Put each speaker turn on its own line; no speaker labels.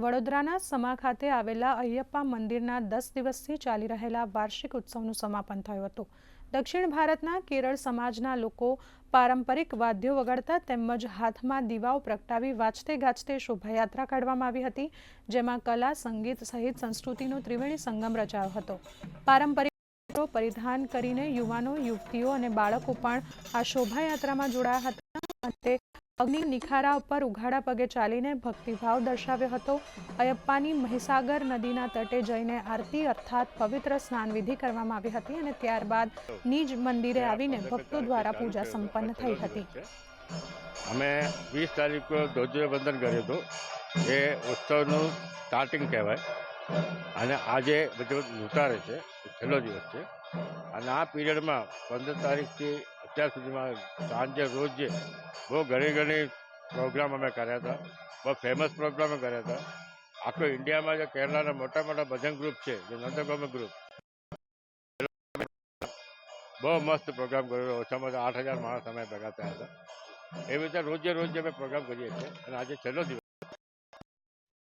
વડોદરાના સમા ખાતે આવેલા અયપ્પા મંદિરના 10 દિવસથી ચાલી રહેલા વાર્ષિક ઉત્સવનું સમાપન થયું હતું। દક્ષિણ ભારતના કેરળ સમાજના લોકો પારંપરિક વાદ્યો વગાડતા તેમજ હાથમાં દીવાઓ પ્રગટાવી વાજતે ગાજતે શોભાયાત્રા કાઢવામાં આવી હતી, જેમાં કલા, સંગીત સહિત સંસ્કૃતિનો ત્રિવેણી સંગમ રચાયો હતો। પારંપરિક પરિધાન કરીને યુવાનો, યુવતીઓ અને બાળકો પણ આ શોભાયાત્રામાં જોડાયા હતા। અગ્નિ નિખારા ઉપર ઉઘાડા પગે ચાલીને ભક્તિભાવ દર્શાવ્યો હતો। અયપ્પાની મહીસાગર નદીના તટે જઈને આરતી અર્થાત પવિત્ર સ્નાન વિધિ કરવામાં આવી હતી અને ત્યારબાદ નિજ મંદિરે આવીને ભક્તો દ્વારા પૂજા સંપન્ન થઈ હતી।
અમે 20 તારીખ को ધ્વજ વંદન કર્યું હતું। એ ઉત્સવનું સ્ટાર્ટિંગ કહેવાય અને આજે બધું ઉતારે છે, છેલ્લો દિવસ છે અને આ પીરિયડમાં 15 તારીખથી અત્યાર સુધીમાં સાંજે રોજ બહુ ઘણી પ્રોગ્રામ અમે કર્યા હતા। બહુ ફેમસ પ્રોગ્રામો કર્યા હતા। આખો ઇન્ડિયામાં જે કેરલાના મોટા ભજન ગ્રુપ છે, જે નંદગોમ ગ્રુપ, બહુ મસ્ત પ્રોગ્રામ કર્યો। ઓછામાં ઓછા 8,000 માણસ અમે ભેગા થયા હતા। એવી રીતે રોજે અમે પ્રોગ્રામ કરીએ છીએ અને આજે છેલ્લો દિવસ